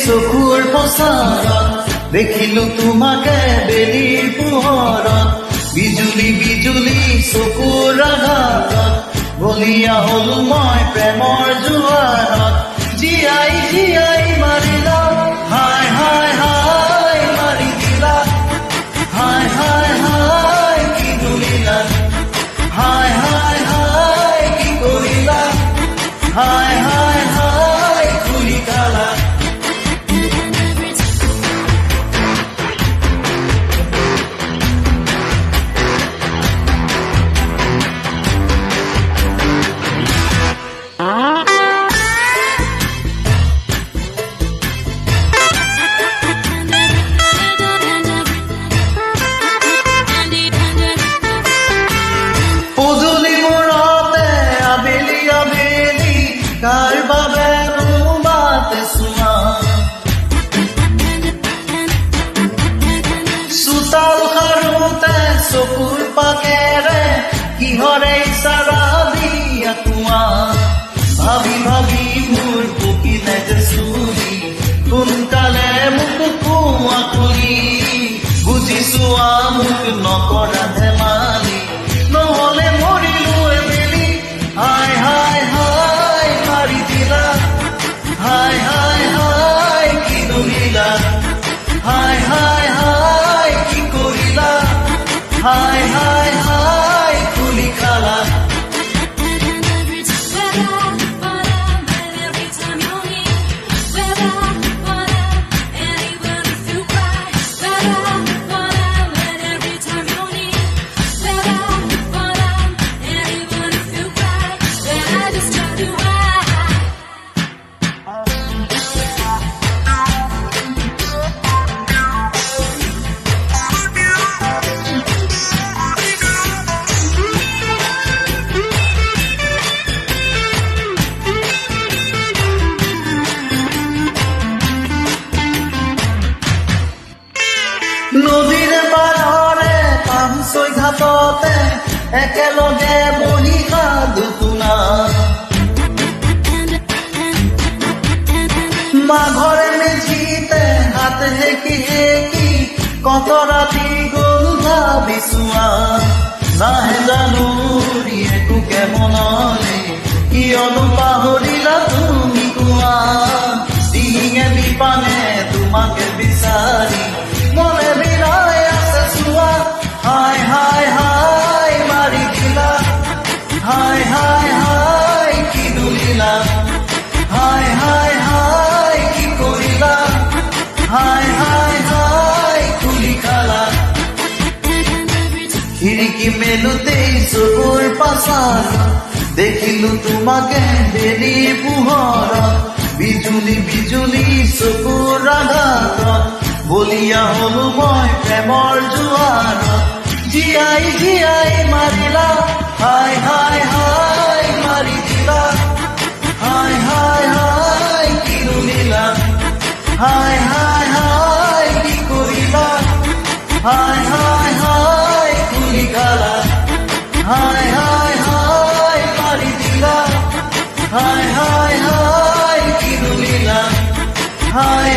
চকুৰ পচাৰত দেখিলো তোমাকে বেলিৰ পোহৰত বিজুলী বিজুলী চকুৰ আঘাতত বলিয়া হলো মই প্ৰেমৰ জোৱাৰত জীয়াই জীয়াই মাৰিলা হায় হায় হায় মাৰি দিলা হায় হায় হায় কি দুলিলা হায় হায় হায় কি কৰিলা হায় হায় হায় খুলি খালা কাৰ বাবে তোমাতে চোৱা চোতাল সাৰোতে চকুৰ পাকেৰে কিহৰে ইচাৰা দিয়া কোৱা ভাবি ভাবি মোৰ পকিলে যে চুৰি সোনকালে মোক কোৱা কৰি বুজিছো মোক নকৰা ধেমালি নহলে মৰিলো এবেলি হায় হায় হায় মাৰি দিলা হায় হায় হায় কি দুলিলা হায় হায় হায় কি কৰিলা হায় হায় হায় খুলি খালা নদীৰে পাৰৰে পামচৈ ঘাটতে একেলগে বহি খালো তোলা মাঘৰে মেঝিতে হাত হেকি হেকি কত ৰাতি গল ভাবিছোৱা নাহে জানো একোকে মনলে কিয়নো পাহৰিলা তুমি কোৱা দিঙে বিপানে তোমাকে বিচাৰি মনে বিৰাই আছে চোৱা হায় হায় হায় মাৰি দিলা হায় হায় হায় কি দুলিলা হায় হায় হায় কি কৰিলা হায় হায় হায় খুলি খালা খিৰিকী মেলোতেই চকুৰ পাছাৰত দেখিলো তোমাকে বেলিৰ পোহৰত বিজুলী বিজুলী চকুৰ আঘাতত বলিয়া হলো মই প্ৰেমৰ জোৱাৰত জীয়াই জীয়াই মাৰিলা হায় হায় হায় মাৰি দিলা হায় হায় হায় কি দুলিলা হায় হায় হায় কি কৰিলা হায় হায় হায় খুলি খালা হায় হায় হায় মাৰি দিলা হায় হায় হায় কি দুলিলা হায়